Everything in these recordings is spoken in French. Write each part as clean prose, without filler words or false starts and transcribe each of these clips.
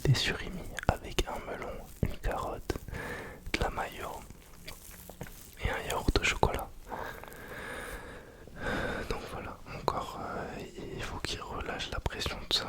des surimi avec un melon, une carotte, de la mayo et un yaourt au chocolat. Donc voilà, mon corps, il faut qu'il relâche la pression de ça.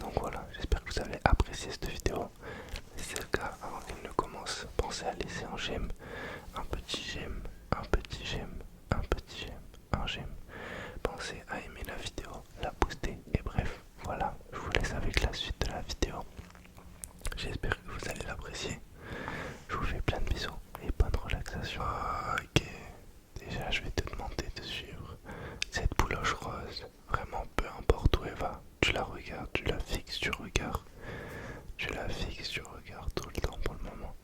Donc voilà, j'espère que vous avez apprécié cette vidéo. Si c'est le cas, avant qu'elle ne commence, pensez à laisser un j'aime, un petit j'aime, un petit j'aime, un petit j'aime, un j'aime. Pensez à aimer la vidéo, la booster et bref, voilà, je vous laisse avec la suite de la vidéo. J'espère que vous allez l'apprécier. Je vous fais plein de bisous et bonne relaxation. Ok, déjà je vais te demander de suivre cette bouloche rose. Vraiment peu importe où elle va, tu la regardes, tu la fixes, tu regardes. Tu la fixes, tu regardes tout le temps pour le moment.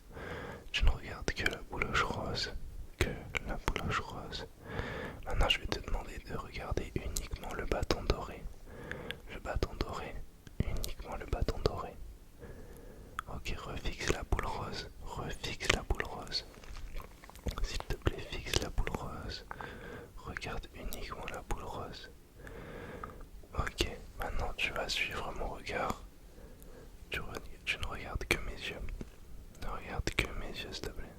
Tu ne regardes que la bouloche rose. Que la bouloche rose. Maintenant je vais te demander de regarder uniquement le bâton doré. Le bâton doré. Uniquement le bâton doré. Ok, refixe la boule rose. Refixe la boule rose. S'il te plaît, fixe la boule rose. Regarde uniquement la boule rose. Ok, maintenant tu vas suivre mon regard. Tu ne regardes que mes yeux. Ne regarde que mes yeux, s'il te plaît.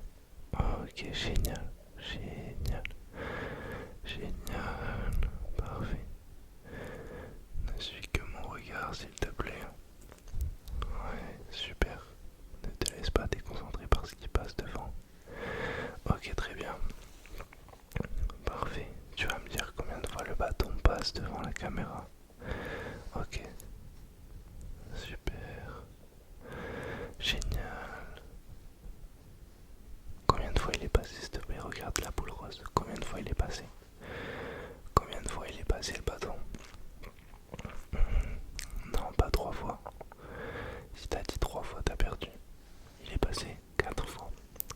Ok, génial. Génial. Génial. Parfait. Ne suis que mon regard, s'il te plaît. Ouais, super. Ne te laisse pas déconcentrer par ce qui passe devant. Ok, très bien. Parfait. Tu vas me dire combien de fois le bâton passe devant la caméra. Ok. Super. Génial. Combien de fois il est passé, s'il te plaît? Regarde la boule rose. Combien de fois il est passé? Combien de fois il est passé le bâton? Non, pas 3 fois. Si t'as dit 3 fois, t'as perdu. Il est passé 4 fois.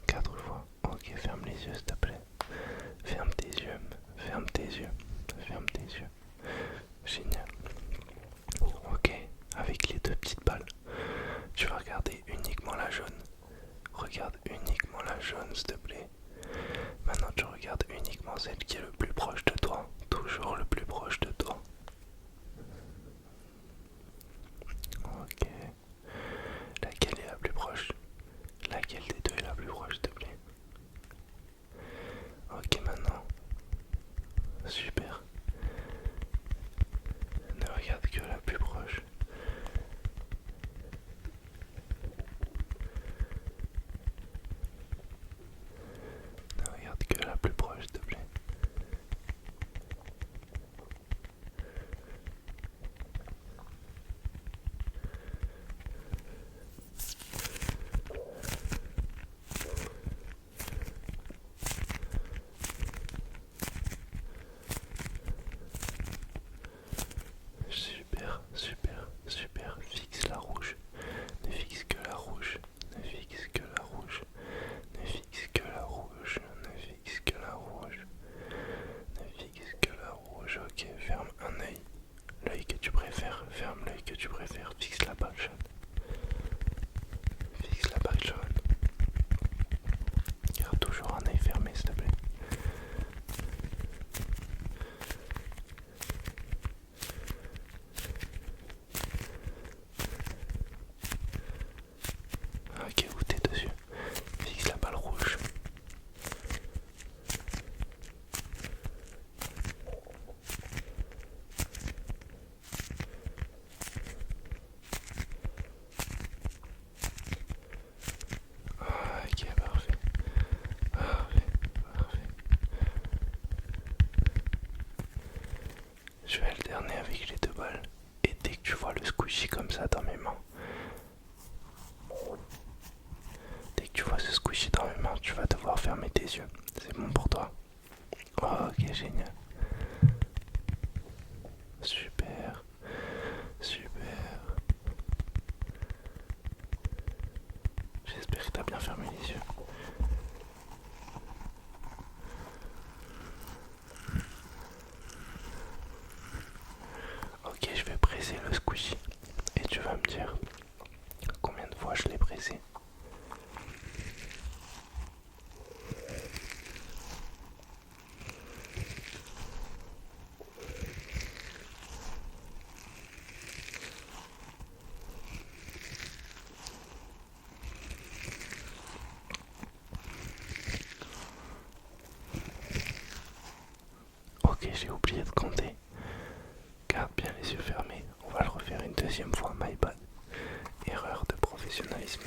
4 fois. Ok, ferme les yeux, s'il te plaît. Ferme tes yeux. Ferme tes yeux. Ferme tes yeux. Génial. Ok, avec les deux petites balles, tu vas regarder uniquement la jaune. Regarde uniquement la jaune, s'il te plaît. Maintenant, tu regardes uniquement celle qui est le plus proche de toi. Toujours le plus proche de toi. Ok. Laquelle est la plus proche? Laquelle des deux est la plus proche, s'il te plaît? Ok, maintenant. Super. Ne regarde que la plus proche. Ne regarde que la plus proche, s'il te plaît. Super, super, super. Fixe la rouge. Ne fixe que la rouge. Ne fixe que la rouge. Ne fixe que la rouge. Ne fixe que la rouge. Ne fixe que la rouge. Ok, ferme un œil. L'œil que tu préfères. Ferme l'œil que tu préfères. Fixe la balle jaune. Fixe la balle jaune. Garde toujours un œil fermé, s'il te plaît. Ok, où t'es dessus? Fixe la balle rouge. Ok, parfait. Parfait, parfait. Je vais alterner avec les deux balles. Et dès que tu vois le squishy comme ça dans mes mains, dès que tu vois ce squishy dans mes mains, tu vas devoir fermer tes yeux. C'est bon pour toi? Ok, génial. Super, super. J'espère que t'as bien fermé les yeux. Ok, je vais presser le squishy. Et tu vas me dire combien de fois je l'ai pressé. professionnalisme.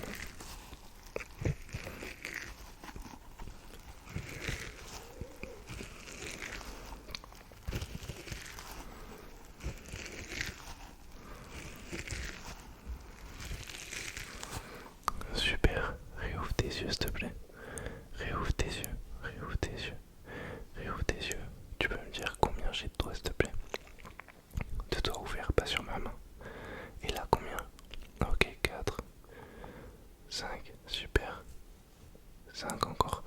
Super, réouvre tes yeux s'il te plaît. Réouvre tes yeux, réouvre tes yeux, réouvre tes yeux. Tu peux me dire combien j'ai de doigts s'il te plaît? De doigts ouverts, pas sur ma main. Et là combien? Ok, 4, 5, super. 5 encore.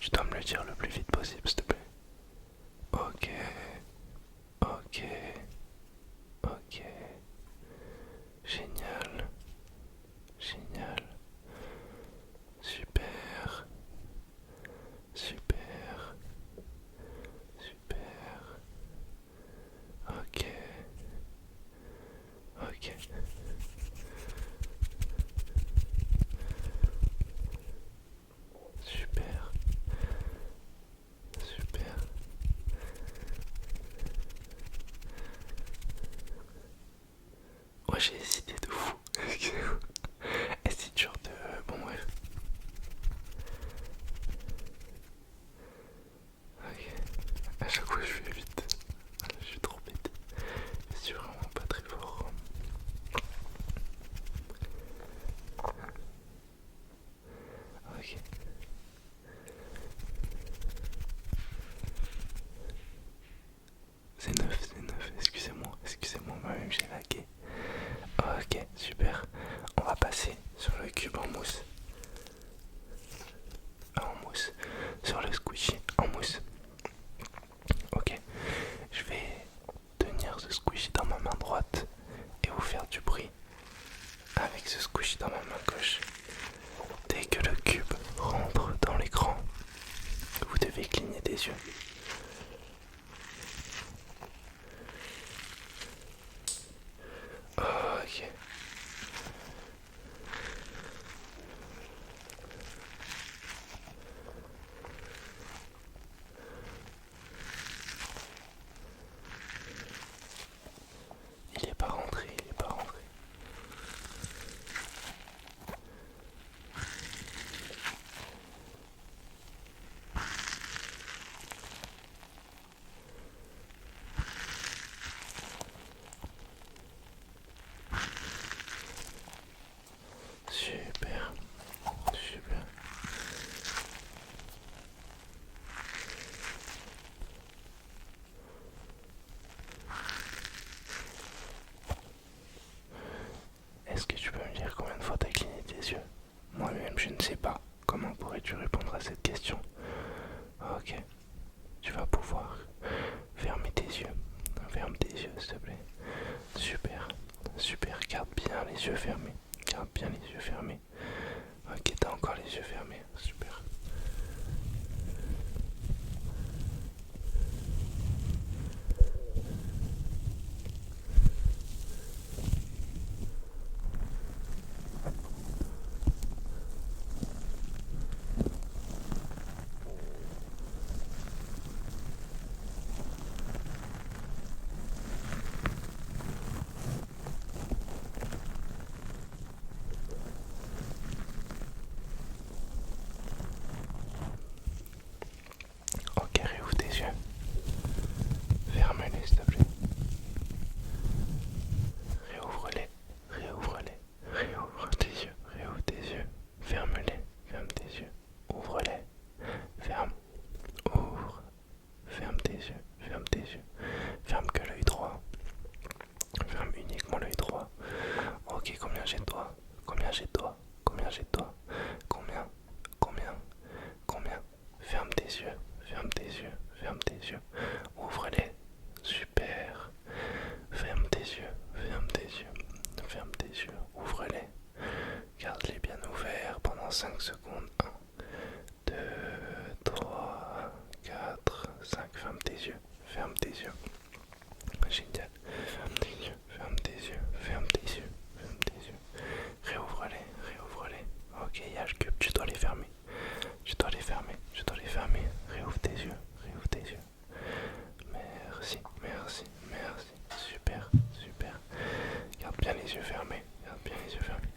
Tu dois me le dire le plus vite possible s'il te plaît. Ok, ok, ok. Génial, génial. Super, super, super. Ok, ok. Super, super. Ouais, j'ai hésité de fou. Et c'est dur de... Bon bref. Ok. À chaque fois je fais vite. Je suis trop bête. Je suis vraiment pas très fort. Ok. C'est neuf. Excusez-moi, excusez-moi, moi-même j'ai lagué. Ok, super. On va passer sur le cube en mousse. En mousse. Sur le squishy en mousse. Ok. Je vais tenir ce squishy dans ma main droite et vous faire du bruit avec ce squishy dans ma main gauche. Dès que le cube rentre dans l'écran, vous devez cligner des yeux. Ok. Il est pas rentré, il est pas rentré. Super, super. Est-ce que tu peux me dire combien de fois t'as cligné tes yeux? Moi-même, je ne sais pas. Comment pourrais-tu répondre à cette question? Ok, tu vas pouvoir fermer tes yeux. Ferme tes yeux, s'il te plaît. Super, super. Garde bien les yeux fermés. Garde bien les yeux fermés. Ok, t'as encore les yeux fermés. Super. Ok, réouvre tes yeux. Ferme-les, s'il te plaît. Réouvre-les. Réouvre-les. Réouvre tes yeux. Réouvre tes yeux. Ferme-les. Ferme tes yeux. Ouvre-les. Ferme. Ouvre. Ferme tes yeux. Ferme tes yeux. Ferme que l'œil droit. Ferme uniquement l'œil droit. Ok, combien j'ai de doigts? Combien j'ai de doigts? Combien j'ai de doigts? Combien? Combien? Combien? Ferme tes yeux. Ferme tes yeux. Ferme tes yeux. Ouvre-les. Super. Ferme tes yeux. Ferme tes yeux. Ferme tes yeux. Ouvre-les. Garde-les bien ouverts pendant 5 secondes. 1, 2, 3, 4, 5. Ferme tes yeux. Ferme tes yeux. Génial. Ferme tes yeux. Ferme tes yeux. Ferme tes yeux. Ferme tes yeux. Réouvre-les. Réouvre-les. Ok, il y a le cube. Tu dois les fermer. Tu dois les fermer. Tu dois les fermer. Réouvre tes yeux. Réouvre tes yeux. Merci. Merci. Merci. Super. Super. Garde bien les yeux fermés. Garde bien les yeux fermés.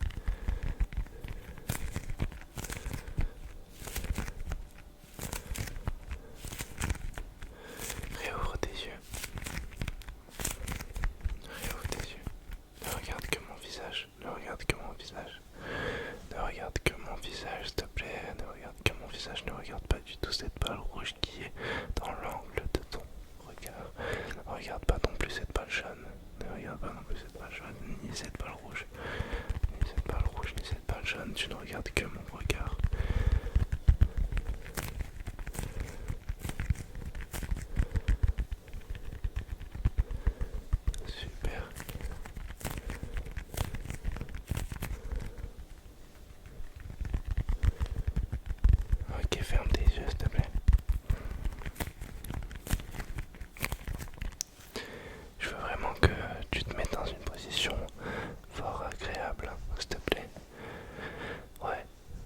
tu ne regardes que mon regard. Super. Ok, ferme tes yeux s'il te plaît. Je veux vraiment que tu te mettes dans une position fort agréable, s'il te plaît. Ouais,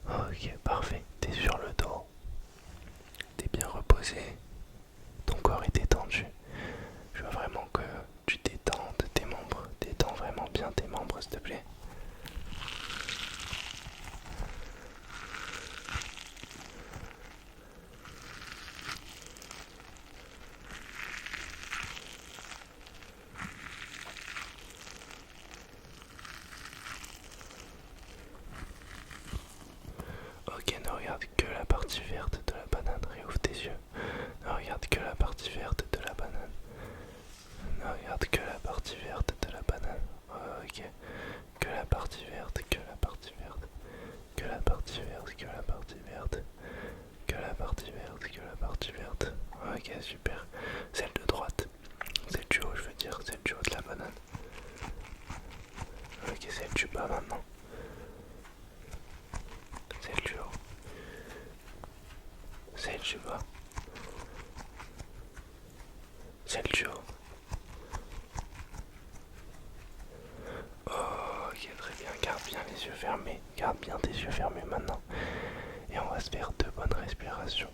ok, parfait. T'es sur le dos, t'es bien reposé, ton corps est détendu. Je veux vraiment que tu détendes tes membres, détends vraiment bien tes membres, s'il te plaît. Ok, ne regarde que la partie verte de la banane, réouvre tes yeux. Ne regarde que la partie verte de la banane. Ne regarde que la partie verte de la banane. Ok, que la partie verte, que la partie verte, que la partie verte, que la partie verte, que la partie verte, que la partie verte. Ok, super. Celle de droite, celle du haut, je veux dire, celle du haut de la banane. Ok, celle du bas maintenant. Celle du haut. Celle du bas. Celle du haut. Ok, très bien. Garde bien les yeux fermés. Garde bien tes yeux fermés maintenant. Et on va se faire 2 bonnes respirations.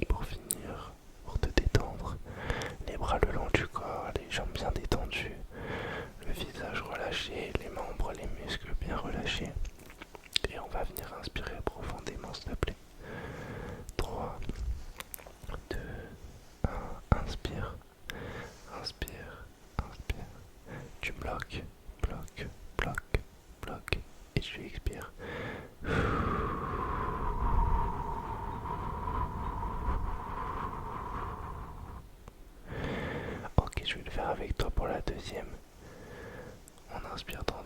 Pour finir, pour te détendre. Les bras le long du corps, les jambes bien détendues. Le visage relâché, les membres, les muscles bien relâchés. Et on va venir inspirer profondément, s'il te plaît. 3, 2, 1, inspire, inspire, inspire. Tu bloques, bloques, bloques, bloques. Et tu expires. Ok, je vais le faire avec toi pour la deuxième. On inspire dans